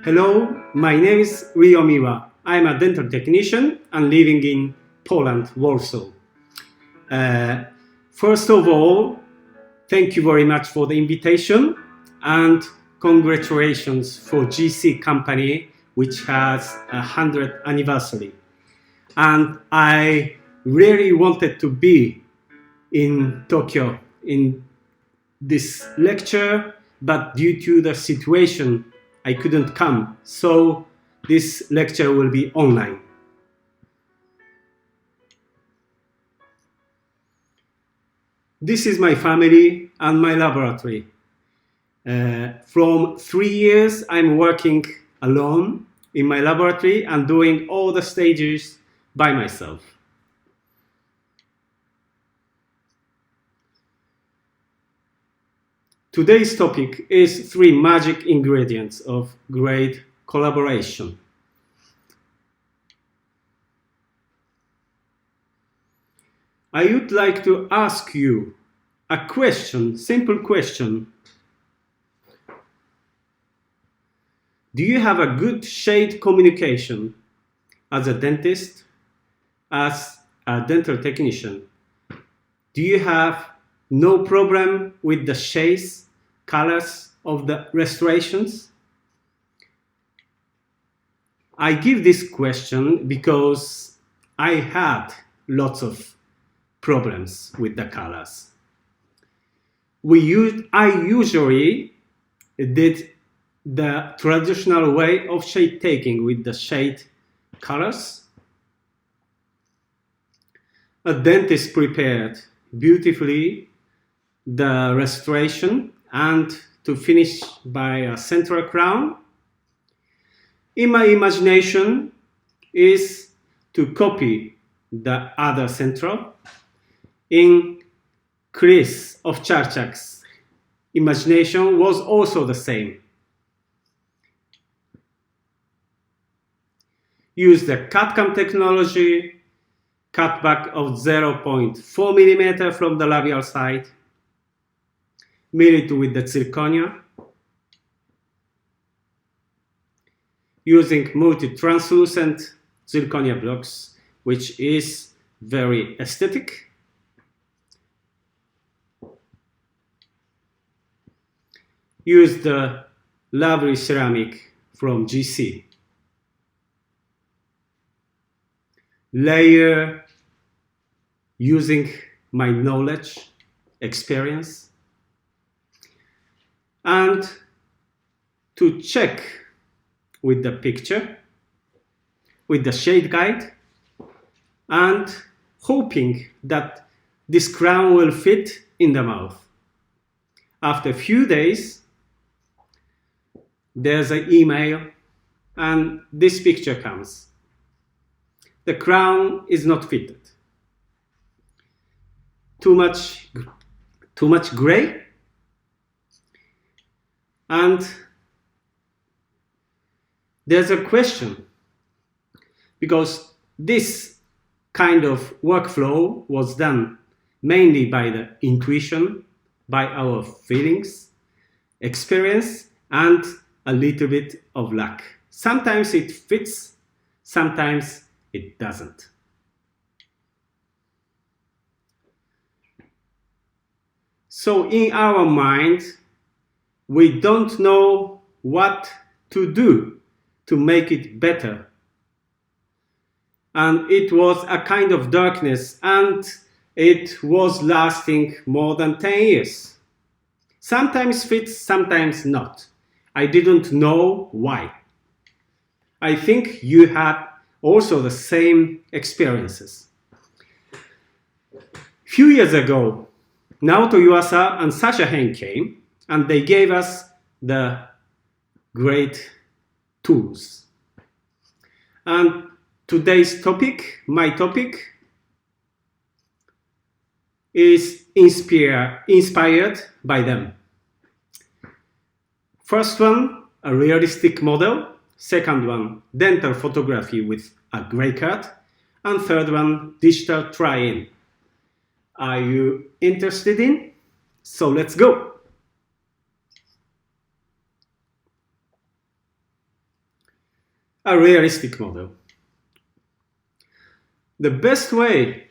Hello, my name is Ryomiwa. I'm a dental technician and living in Poland, Warsaw. First of all, thank you very much for the invitation and congratulations for GC company, which has a 100th anniversary. And I really wanted to be in Tokyo in this lecture, but due to the situation, I couldn't come. So this lecture will be online. This is my family and my laboratory. From 3 years, I'm working alone in my laboratory and doing all the stages by myself. Today's topic is 3 magic ingredients of great collaboration. I would like to ask you a question, simple question. Do you have a good shade communication as a dentist, as a dental technician? Do you have no problem with the shades, colors of the restorations? I give this question because I had lots of problems with the colors. I usually did the traditional way of shade taking with the shade colors. A dentist prepared beautifully the restoration and to finish by a central crown. In my imagination is to copy the other central. In Chris of Charchak's imagination was also the same. Use the CAD-CAM technology, cutback of 0.4 millimeter from the labial side, mill it with the zirconia, using multi-translucent zirconia blocks, which is very aesthetic. Use the lovely ceramic from GC. Layer using my knowledge, experience, and to check with the picture, with the shade guide, and hoping that this crown will fit in the mouth. After a few days, there's an email and this picture comes. The crown is not fitted. Too much gray. And there's a question, because this kind of workflow was done mainly by the intuition, by our feelings, experience, and a little bit of luck. Sometimes it fits, sometimes it doesn't. So in our mind, we don't know what to do to make it better. And it was a kind of darkness, and it was lasting more than 10 years. Sometimes fits, sometimes not. I didn't know why. I think you had also the same experiences. Few years ago, Naoto Yuasa and Sasha Hen came, and they gave us the great tools. And today's topic, my topic, is inspired by them. First one, a realistic model. Second one, dental photography with a gray cut. And third one, digital try-in. Are you interested in? So let's go. a realistic model. The best way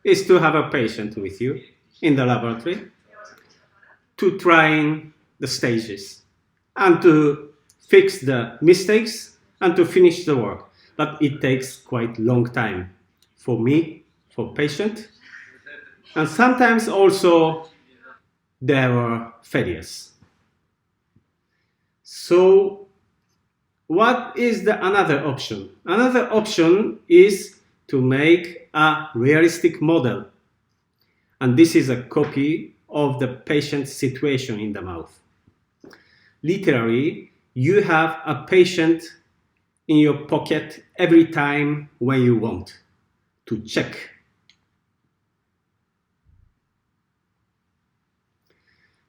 is to have a patient with you in the laboratory to try the stages and to fix the mistakes and to finish the work. But it takes quite long time for me, for patient, and sometimes also there are failures. So what is the another option? Another option is to make a realistic model. And this is a copy of the patient's situation in the mouth. Literally, you have a patient in your pocket every time when you want to check.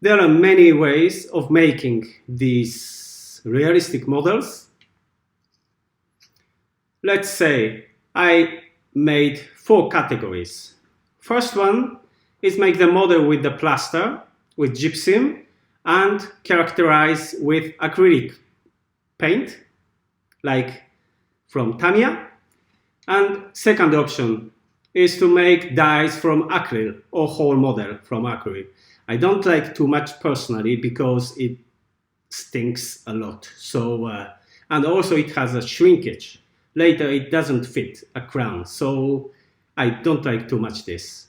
There are many ways of making these realistic models. Let's say I made 4 categories. First one is make the model with the plaster, with gypsum, and characterize with acrylic paint, like from Tamiya. And second option is to make dies from acrylic or whole model from acrylic. I don't like too much personally because it stinks a lot. So, and also it has a shrinkage. Later it doesn't fit a crown. So I don't like too much this.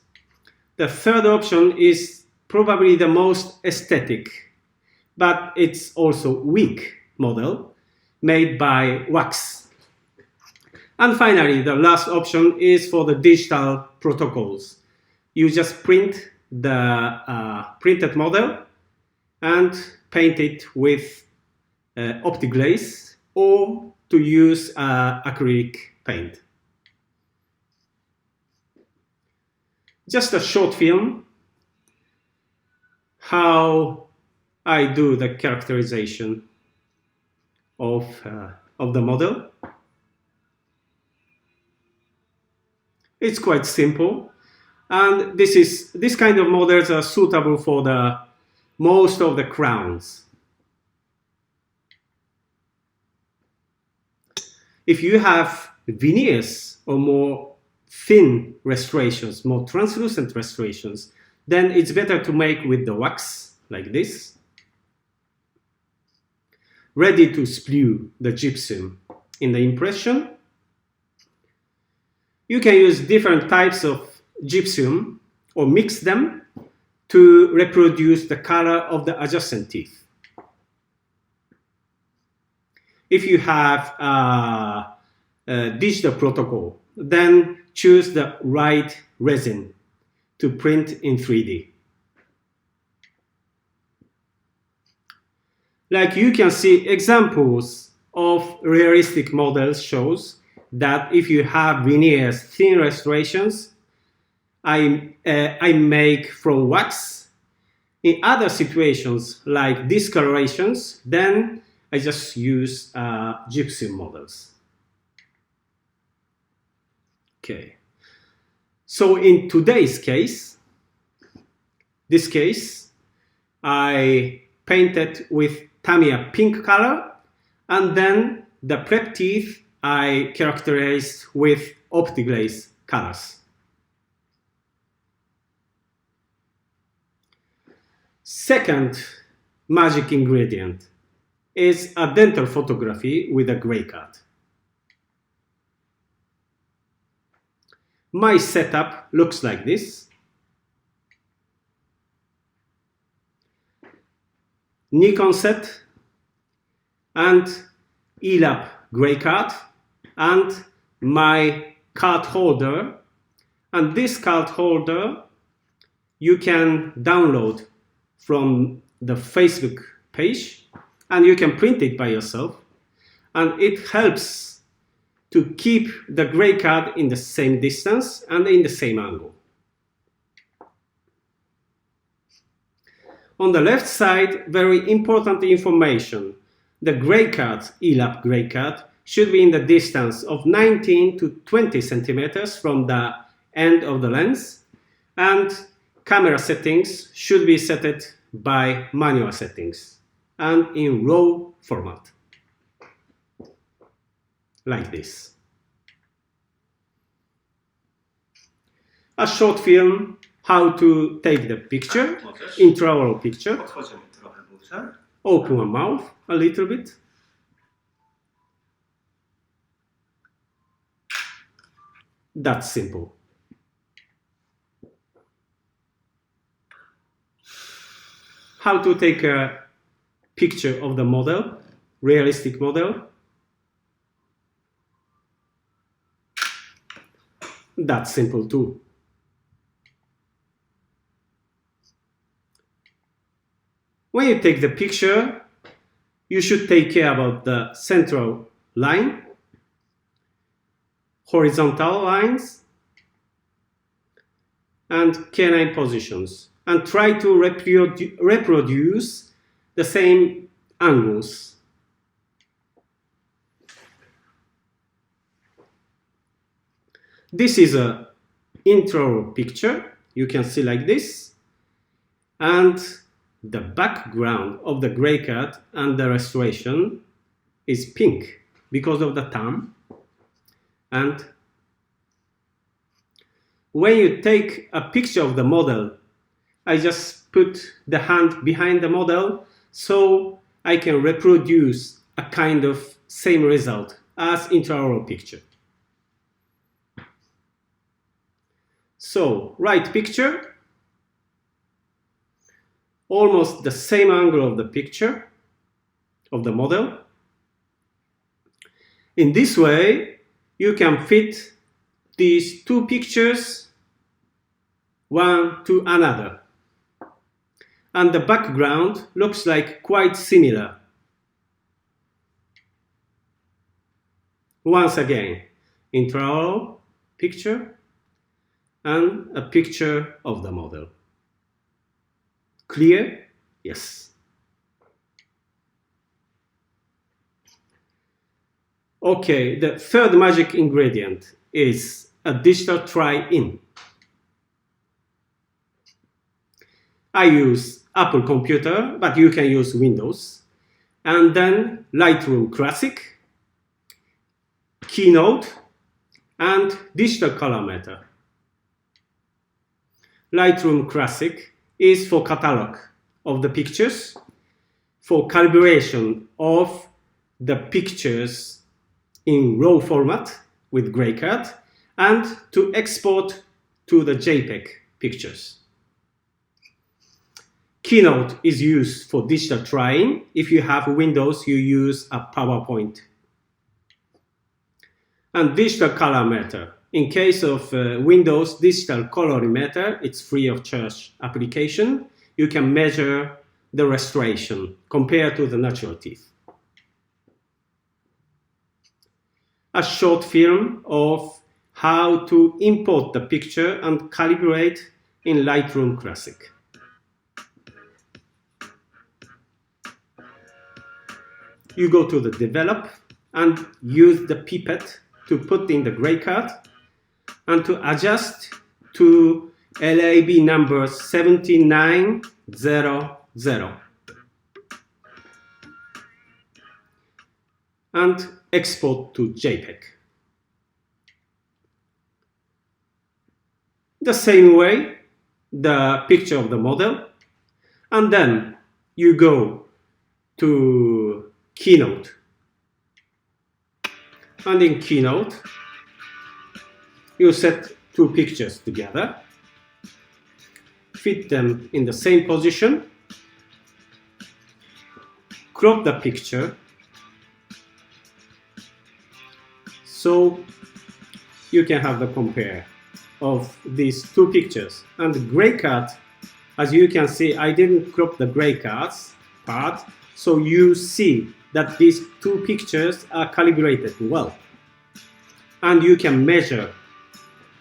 The third option is probably the most aesthetic, but it's also weak model made by wax. And finally, the last option is for the digital protocols. You just print the printed model and paint it with OptiGlaze or to use acrylic paint. Just a short film how I do the characterization of the model. It's quite simple, and this kind of models are suitable for the most of the crowns. If you have veneers or more thin restorations, more translucent restorations, then it's better to make with the wax like this, ready to spew the gypsum in the impression. You can use different types of gypsum or mix them to reproduce the color of the adjacent teeth. If you have a digital protocol, then choose the right resin to print in 3D. Like you can see examples of realistic models shows that if you have veneers, thin restorations, I make from wax. In other situations like discolorations, then I just use gypsum models. Okay. So in today's case, this case, I painted with Tamiya pink color, and then the prep teeth I characterized with OptiGlaze colors. Second magic ingredient is a dental photography with a gray card. My setup looks like this. Nikon set and ELAP gray card and my card holder, and this card holder you can download from the Facebook page and you can print it by yourself, and it helps to keep the gray card in the same distance and in the same angle. On the left side, very important information. The gray card, ELAP gray card, should be in the distance of 19 to 20 centimeters from the end of the lens, and camera settings should be set by manual settings and in RAW format. like this. A short film, how to take the picture, intraoral picture. Open a mouth a little bit. That's simple. How to take a picture of the model, realistic model. That's simple too. When you take the picture, you should take care about the central line, horizontal lines, and canine positions, and try to reproduce the same angles. This is an intraoral picture. You can see like this. And the background of the gray cat and the restoration is pink because of the thumb. And when you take a picture of the model, I just put the hand behind the model so I can reproduce a kind of same result as intraoral picture. So, right picture, almost the same angle of the picture of the model. In this way, you can fit these two pictures one to another. And the background looks like quite similar. Once again, intraoral picture and a picture of the model. Clear? Yes. Okay, the third magic ingredient is a digital try-in. I use Apple computer, but you can use Windows. And then Lightroom Classic, Keynote, and Digital Color Meter. Lightroom Classic is for catalog of the pictures, for calibration of the pictures in RAW format with gray cat, and to export to the JPEG pictures. Keynote is used for digital trying. If you have Windows, you use a PowerPoint. And Digital Color Meter. In case of Windows Digital Coloring Meter, it's free of charge application. You can measure the restoration compared to the natural teeth. A short film of how to import the picture and calibrate in Lightroom Classic. You go to the develop and use the pipette to put in the gray cat and to adjust to LAB number 7900 and export to JPEG. The same way, the picture of the model, and then you go to Keynote. And in Keynote, you set two pictures together, fit them in the same position, crop the picture, so you can have the compare of these two pictures. And the gray cat, as you can see, I didn't crop the gray cat's part, so you see that these two pictures are calibrated well. And you can measure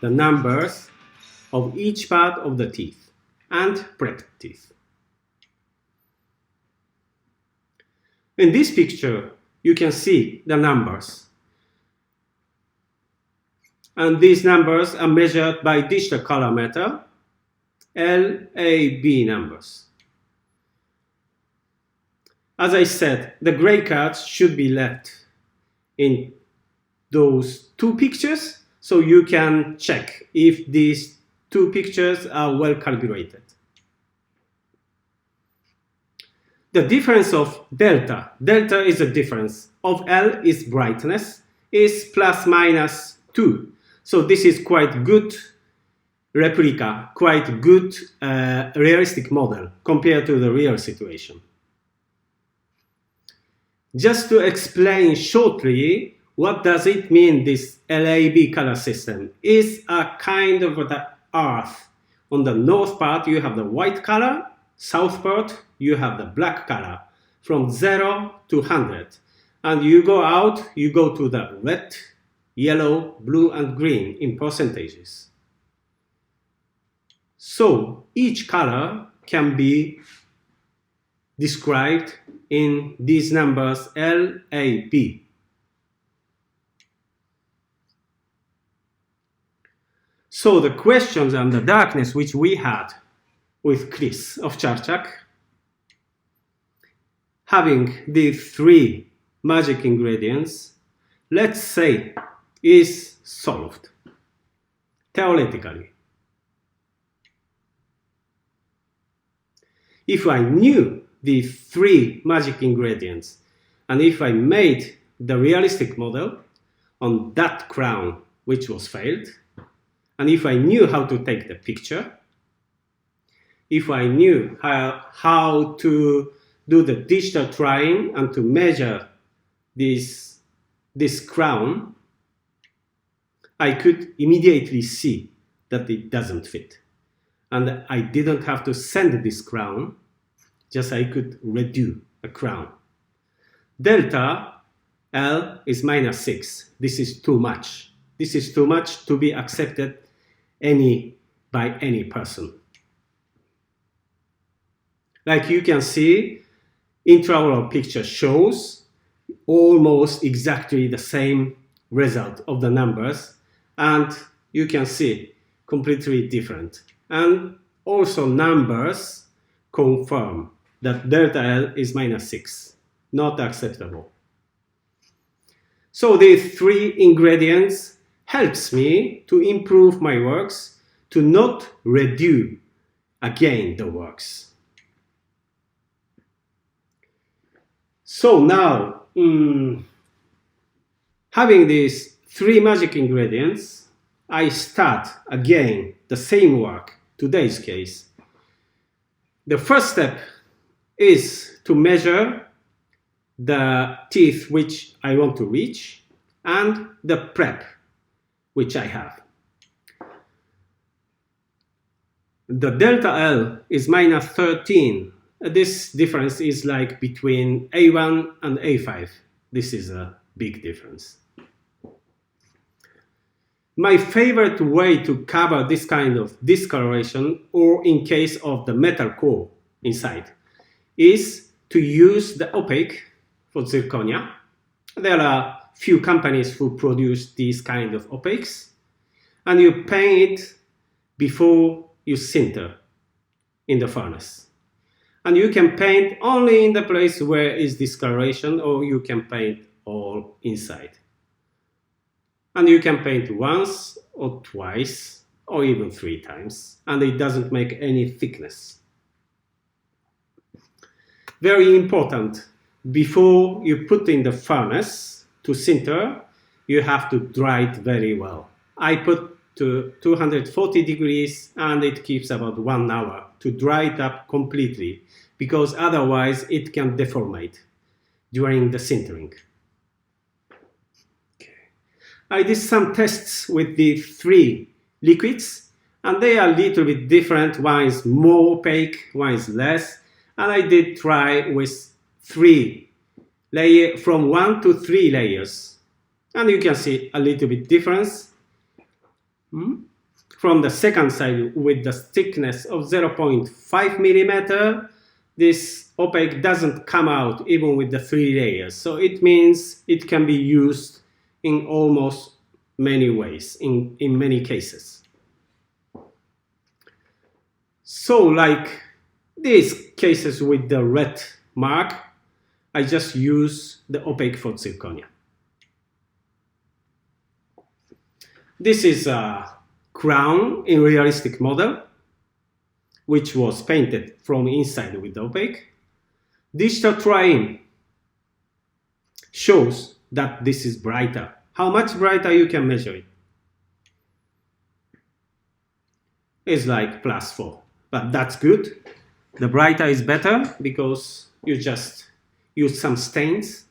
the numbers of each part of the teeth and prep teeth. In this picture, you can see the numbers. And these numbers are measured by digital color meter, LAB numbers. As I said, the gray cats should be left in those two pictures so you can check if these two pictures are well calibrated. The difference of delta is the difference of L is brightness, is plus minus 2. So this is quite good replica, quite good realistic model compared to the real situation. Just to explain shortly, what does it mean this LAB color system? Is a kind of the Earth. On the north part you have the white color, south part you have the black color, from 0 to 100. And you go out, you go to the red, yellow, blue, and green in percentages. So each color can be described in these numbers L, A, B. So the questions and the darkness which we had with Chris of Charchak, having the three magic ingredients, let's say, is solved, theoretically. If I knew the three magic ingredients, and if I made the realistic model on that crown which was failed, and if I knew how to take the picture, if I knew how to do the digital drawing and to measure this crown, I could immediately see that it doesn't fit. And I didn't have to send this crown, just I could redo a crown. Delta L is minus 6. This is too much. This is too much to be accepted by any person. Like you can see, intraoral picture shows almost exactly the same result of the numbers, and you can see completely different. And also numbers confirm that delta L is minus 6, not acceptable. So these three ingredients helps me to improve my works, to not redo again the works. So now, having these three magic ingredients, I start again the same work, today's case. The first step is to measure the teeth which I want to reach and the prep which I have. The delta L is minus 13. This difference is like between A1 and A5. This is a big difference. My favorite way to cover this kind of discoloration, or in case of the metal core inside, is to use the opaque for zirconia. There are few companies who produce these kind of opaques, and you paint it before you sinter in the furnace. And you can paint only in the place where is discoloration, or you can paint all inside. And you can paint once or twice or even 3 times, and it doesn't make any thickness. Very important, before you put in the furnace to sinter, you have to dry it very well. I put to 240 degrees and it keeps about 1 hour to dry it up completely, because otherwise it can deformate during the sintering. I did some tests with the 3 liquids, and they are a little bit different. One is more opaque, one is less. And I did try with 3 layers, from 1 to 3 layers. And you can see a little bit difference. From the second side, with the thickness of 0.5 millimeter, this opaque doesn't come out even with the 3 layers. So it means it can be used in almost many ways, in many cases. So like these cases with the red mark, I just use the opaque for zirconia. This is a crown in realistic model, which was painted from inside with opaque. Digital try-in shows that this is brighter. How much brighter you can measure it? It's like +4, but that's good. The brighter is better because you just use some stains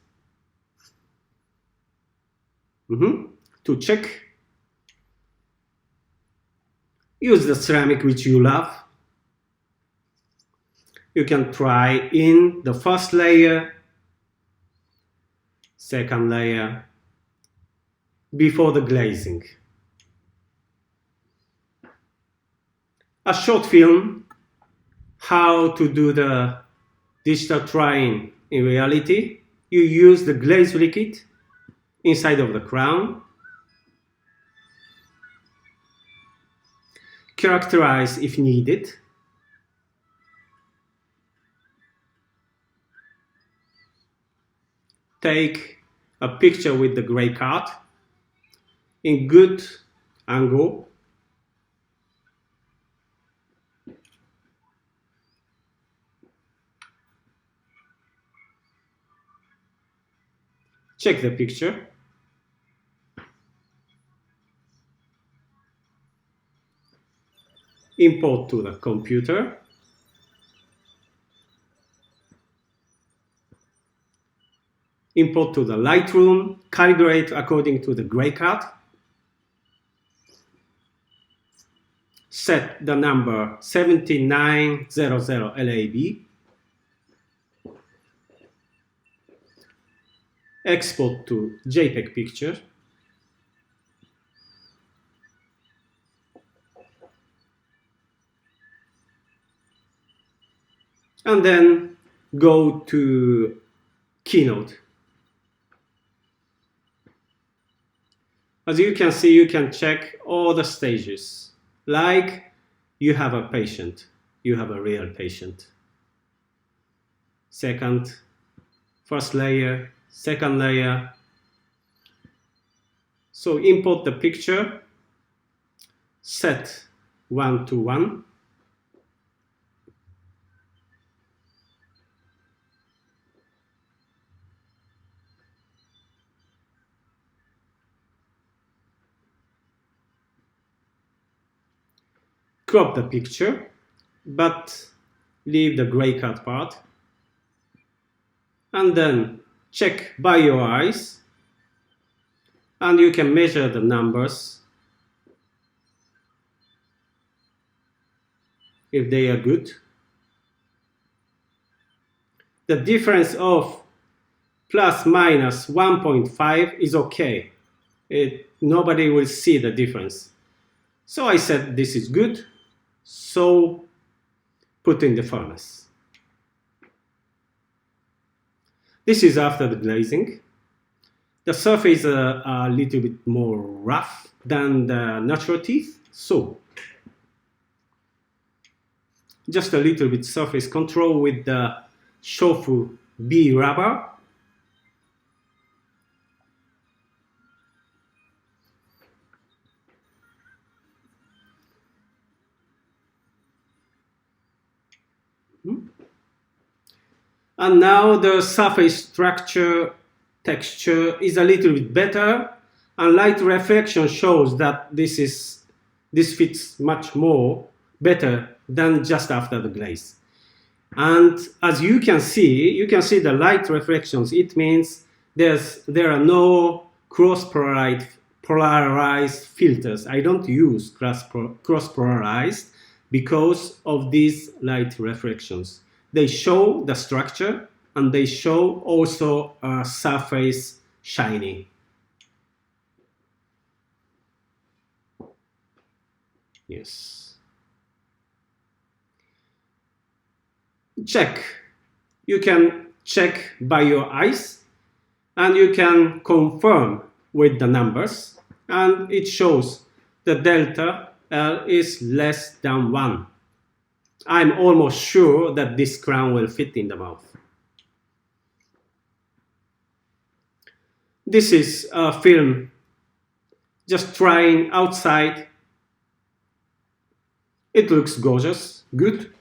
to check. Use the ceramic which you love. You can try in the first layer, second layer, before the glazing. A short film, how to do the digital try-in in reality. You use the glaze liquid inside of the crown. Characterize if needed. Take a picture with the gray card in good angle. Check the picture. Import to the computer. Import to the Lightroom, calibrate according to the gray card. Set the number 7900 LAB. Export to JPEG picture. And then go to Keynote. As you can see, you can check all the stages. Like you have a patient, you have a real patient. First layer, second layer. So import the picture, set 1 to 1. Crop the picture, but leave the gray card part. And then check by your eyes. And you can measure the numbers if they are good. The difference of plus minus 1.5 is okay. Nobody will see the difference. So I said this is good. So put in the furnace. This is after the glazing. The surface is a little bit more rough than the natural teeth. So just a little bit surface control with the Shofu B rubber. And now the surface structure texture is a little bit better, and light reflection shows that this fits much more better than just after the glaze. And as you can see the light reflections. It means there are no cross-polarized filters. I don't use cross-polarized because of these light reflections. They show the structure and they show also a surface shiny. Yes. Check. You can check by your eyes and you can confirm with the numbers, and it shows the delta L is less than 1. I'm almost sure that this crown will fit in the mouth. This is a film just trying outside. It looks gorgeous, good.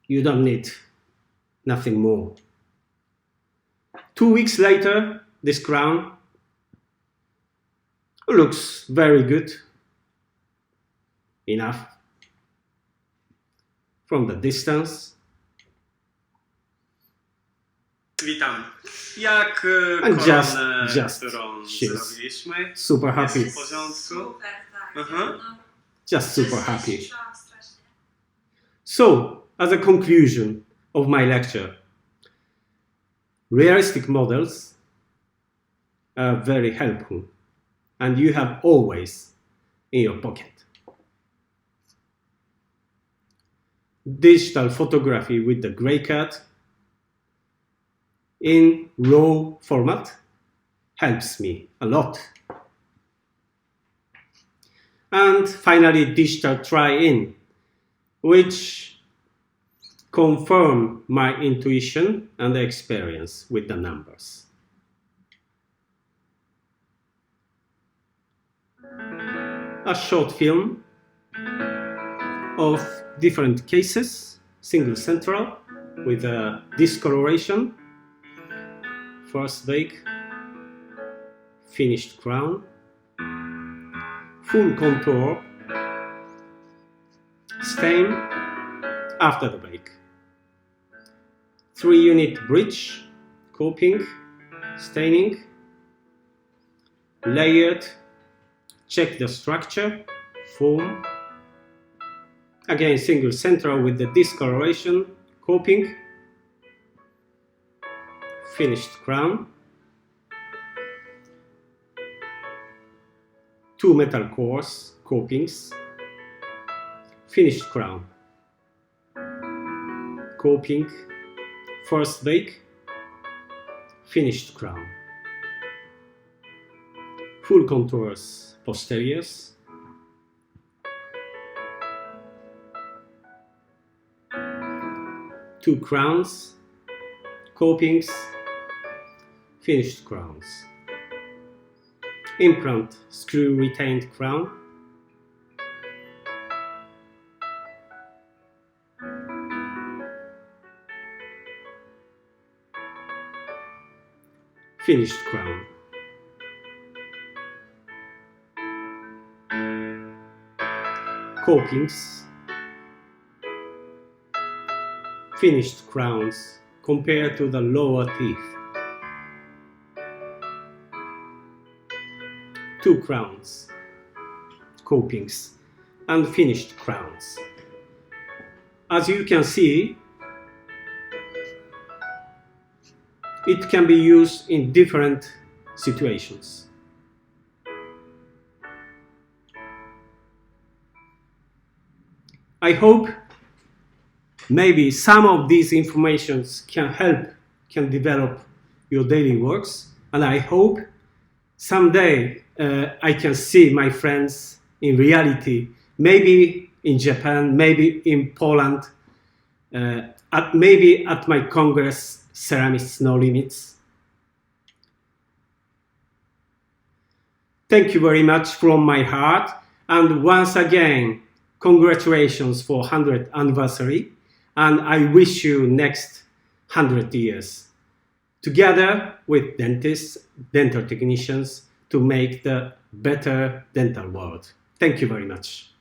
You don't need nothing more. 2 weeks later, this crown looks very good. Enough. From the distance. Witam. Jak And koronę, just którą she's zrobiliśmy, super happy. jest w porządku. Super, tak. Aha. No, Just super happy. cieszyłam strasznie. So, as a conclusion of my lecture, realistic models are very helpful and you have always in your pocket. Digital photography with the gray cat in RAW format helps me a lot. And finally, digital try-in, which confirm my intuition and experience with the numbers. A short film of different cases, single central with a discoloration, first bake, finished crown, full contour, stain after the bake, 3-unit bridge, coping, staining, layered, check the structure, form, again single central with the discoloration, coping, finished crown, 2 metal cores, copings, finished crown, coping, first bake, finished crown, full contours posteriors, two crowns, copings, finished crowns, implant screw retained crown, finished crown, copings, finished crowns compared to the lower teeth, 2 crowns, copings, and finished crowns. As you can see, it can be used in different situations. I hope maybe some of these informations can develop your daily works, and I hope someday I can see my friends in reality, maybe in Japan, maybe in Poland, maybe at my Congress, Ceramists No Limits. Thank you very much from my heart, and once again, congratulations for 100th anniversary, and I wish you next 100 years, together with dentists, dental technicians, to make the better dental world. Thank you very much.